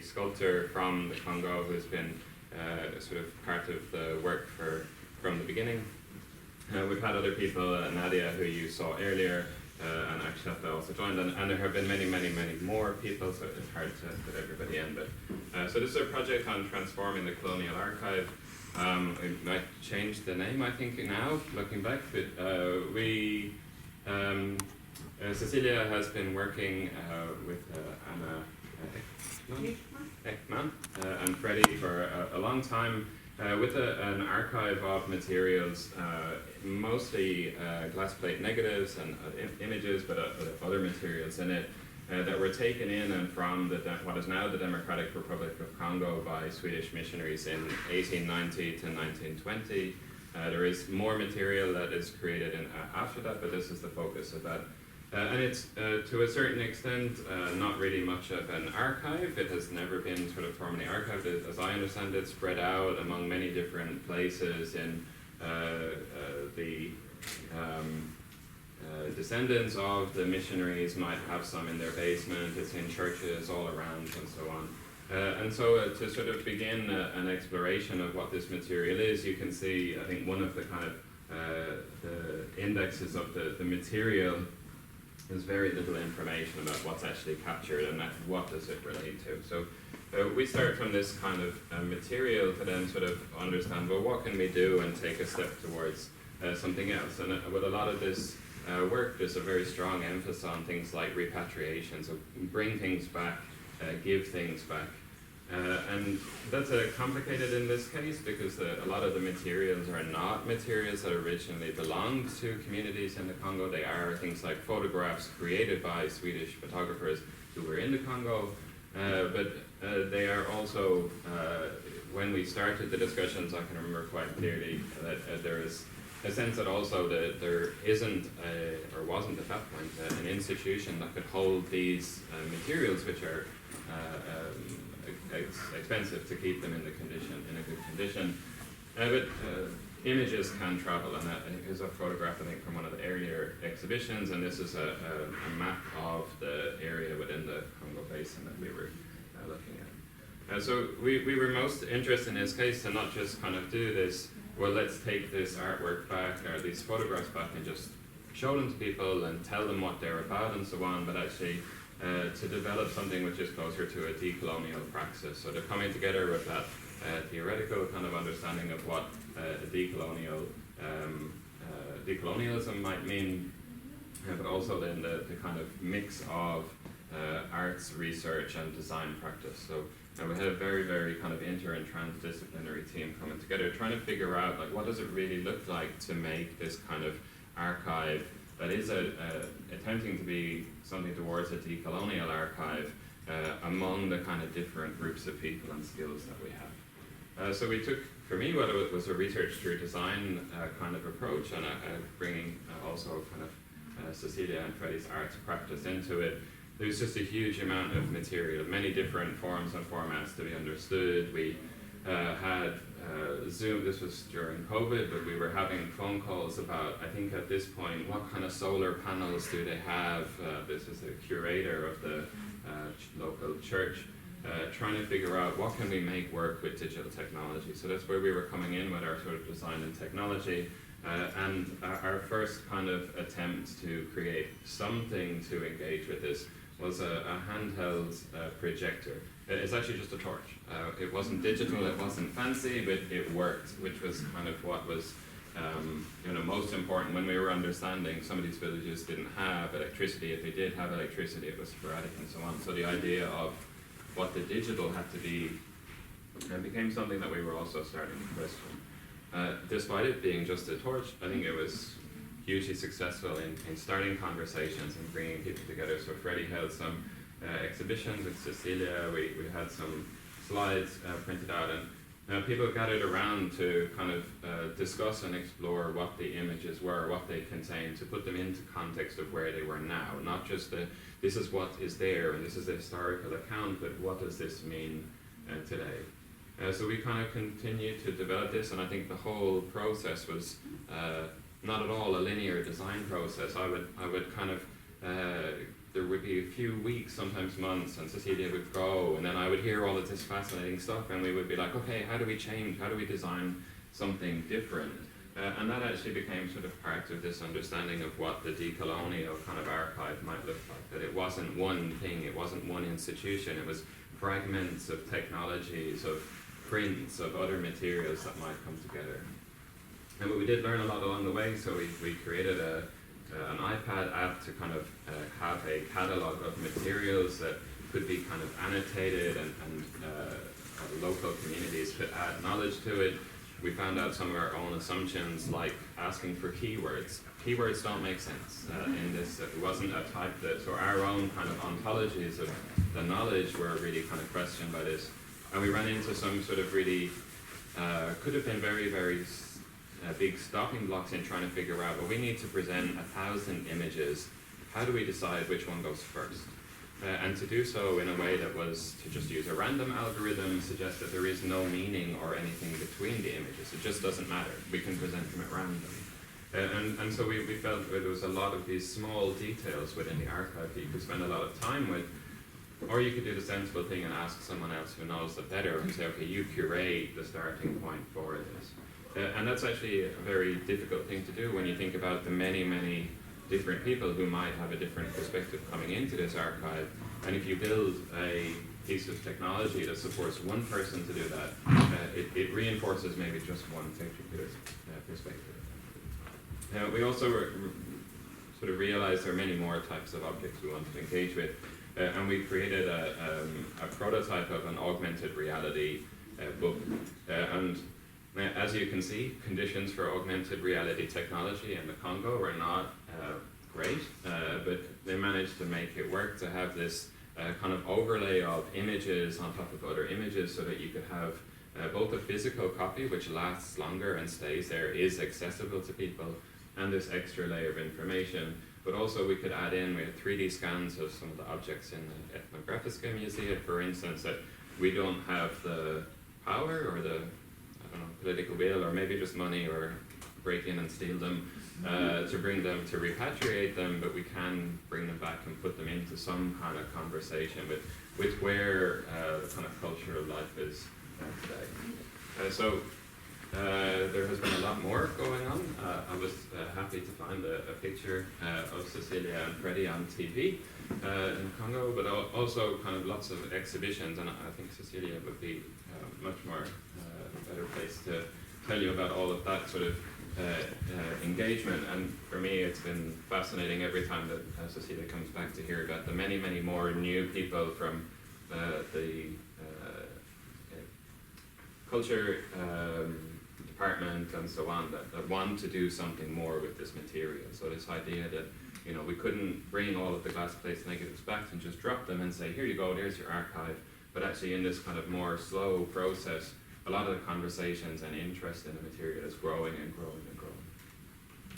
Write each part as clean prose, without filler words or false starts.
sculptor from the Congo who's been sort of part of the work from the beginning. We've had other people, Nadia, who you saw earlier, and Akshat also joined, and there have been many more people, so it's hard to put everybody in. But so this is a project on transforming the Colonial Archive. We might change the name, I think, now, looking back, but Cecelia has been working with Anna Ekman and Freddie for a long time with an archive of materials, mostly glass plate negatives and images, but other materials in it that were taken in and from what is now the Democratic Republic of Congo by Swedish missionaries in 1890 to 1920. There is more material that is created after that, but this is the focus of that. And it's, to a certain extent, not really much of an archive. It has never been sort of formally archived. As I understand it, spread out among many different places in the descendants of the missionaries might have some in their basement. It's in churches all around and so on. And so to sort of begin an exploration of what this material is, you can see, I think, one of the kind of the indexes of the material. There's very little information about what's actually captured and what does it relate to. So we start from this kind of material to then sort of understand, well, what can we do and take a step towards something else. And with a lot of this work, there's a very strong emphasis on things like repatriation, so bring things back, give things back. And that's complicated in this case because a lot of the materials are not materials that originally belonged to communities in the Congo. They are things like photographs created by Swedish photographers who were in the Congo, but they are also, when we started the discussions, I can remember quite clearly that there is a sense that also that there isn't, or wasn't at that point, an institution that could hold these materials, which are expensive to keep them in a good condition. But images can travel, and that is a photograph, I think, from one of the earlier exhibitions, and this is a map of the area within the Congo Basin that we were looking at. So we were most interested in this case to not just kind of do this, well, let's take this artwork back, or these photographs back, and just show them to people and tell them what they're about and so on, but actually to develop something which is closer to a decolonial praxis. So they're coming together with that theoretical kind of understanding of what decolonialism might mean, but also then the kind of mix of arts research and design practice. So we had a very kind of inter and transdisciplinary team coming together, trying to figure out, like, what does it really look like to make this kind of archive that is attempting to be something towards a decolonial archive among the kind of different groups of people and skills that we have. So we took, for me, what it was a research through design kind of approach, and bringing also kind of Cecelia and Freddie's arts practice into it. There's just a huge amount of material, many different forms and formats to be understood. We had Zoom, this was during COVID, but we were having phone calls about, I think at this point, what kind of solar panels do they have? This is a curator of the local church, trying to figure out what can we make work with digital technology. So that's where we were coming in with our sort of design and technology. And our first kind of attempt to create something to engage with this was a handheld projector. It's actually just a torch. It wasn't digital, it wasn't fancy, but it worked, which was kind of what was most important when we were understanding some of these villages didn't have electricity. If they did have electricity, it was sporadic and so on. So the idea of what the digital had to be became something that we were also starting to question. Despite it being just a torch, I think it was hugely successful in starting conversations and bringing people together. So Freddie held some exhibitions with Cecelia. We had some slides printed out, and people gathered around to kind of discuss and explore what the images were, what they contained, to put them into context of where they were now. Not just this is what is there and this is the historical account, but what does this mean today? So we kind of continued to develop this, and I think the whole process was not at all a linear design process. I would kind of there would be a few weeks, sometimes months, and Cecelia would go, and then I would hear all of this fascinating stuff, and we would be like, okay, how do we change? How do we design something different? And that actually became sort of part of this understanding of what the decolonial kind of archive might look like. That it wasn't one thing, it wasn't one institution, it was fragments of technologies, of prints, of other materials that might come together. And we did learn a lot along the way, so we created an iPad app to kind of have a catalogue of materials that could be kind of annotated, and local communities could add knowledge to it. We found out some of our own assumptions, like asking for keywords. Keywords don't make sense in this. It wasn't a type that, so our own kind of ontologies of the knowledge were really kind of questioned by this. And we ran into some sort of really, could have been very, very big stopping blocks in trying to figure out, well, we need to present 1,000 images. How do we decide which one goes first? And to do so in a way that was to just use a random algorithm suggests that there is no meaning or anything between the images. It just doesn't matter. We can present them at random. And so we felt that there was a lot of these small details within the archive that you could spend a lot of time with, or you could do the sensible thing and ask someone else who knows it better and say, okay, you curate the starting point for this. And that's actually a very difficult thing to do when you think about the many, many different people who might have a different perspective coming into this archive. And if you build a piece of technology that supports one person to do that, it reinforces maybe just one particular perspective. We also sort of realized there are many more types of objects we want to engage with, and we created a prototype of an augmented reality book. And as you can see, conditions for augmented reality technology in the Congo were not great, but they managed to make it work to have this kind of overlay of images on top of other images so that you could have both a physical copy, which lasts longer and stays there, is accessible to people, and this extra layer of information. But also we could add in, we had 3D scans of some of the objects in the Ethnographica Museum, for instance, that we don't have the power or the political will, or maybe just money, or break in and steal them, to bring them, to repatriate them, but we can bring them back and put them into some kind of conversation with where the kind of cultural life is today. So there has been a lot more going on. I was happy to find a picture of Cecelia and Freddie on TV in Congo, but also kind of lots of exhibitions, and I think Cecelia would be much more better place to tell you about all of that sort of engagement. And for me, it's been fascinating every time that Cecelia comes back to hear about the many, many more new people from the culture department and so on that want to do something more with this material. So this idea that, you know, we couldn't bring all of the glass plates negatives back and just drop them and say, here you go, there's your archive. But actually in this kind of more slow process, a lot of the conversations and interest in the material is growing and growing and growing.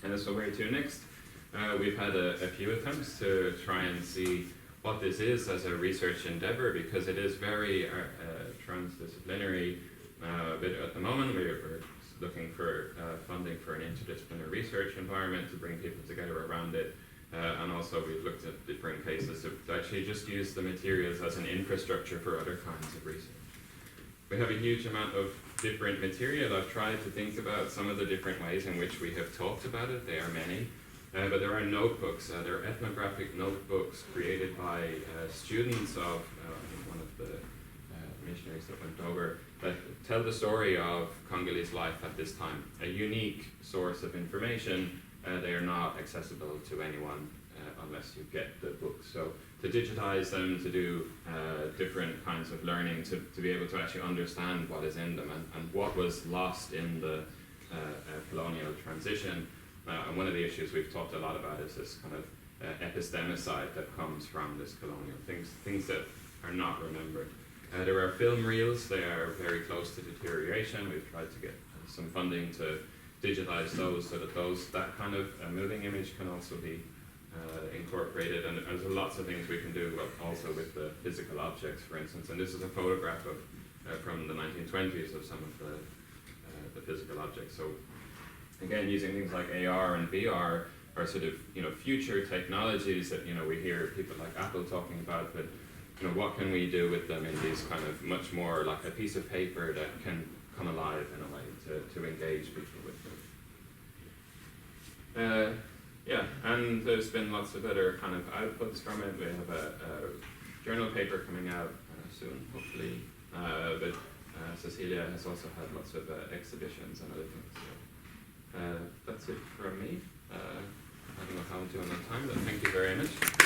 And so where to next? We've had a few attempts to try and see what this is as a research endeavor, because it is very transdisciplinary. But at the moment we're looking for funding for an interdisciplinary research environment to bring people together around it. And also we've looked at different cases to actually just use the materials as an infrastructure for other kinds of research. We have a huge amount of different material. I've tried to think about some of the different ways in which we have talked about it. There are many, but there are notebooks. There are ethnographic notebooks created by students of one of the missionaries that went over, that tell the story of Congolese life at this time. A unique source of information. They are not accessible to anyone unless you get the book. So to digitize them, to do different kinds of learning, to be able to actually understand what is in them and what was lost in the colonial transition. And one of the issues we've talked a lot about is this kind of epistemicide that comes from this colonial, things that are not remembered. There are film reels. They are very close to deterioration. We've tried to get some funding to digitize those so that that kind of moving image can also be incorporated. And there's lots of things we can do also with the physical objects, for instance. And this is a photograph of from the 1920s of some of the physical objects. So again, using things like AR and VR are sort of, you know, future technologies that, you know, we hear people like Apple talking about, but, you know, what can we do with them in these kind of much more like a piece of paper that can come alive in a way to engage people with them. Yeah, and there's been lots of other kind of outputs from it. We have a journal paper coming out soon, hopefully, but Cecelia has also had lots of exhibitions and other things. So that's it from me. I don't know how I'm doing on time, but thank you very much.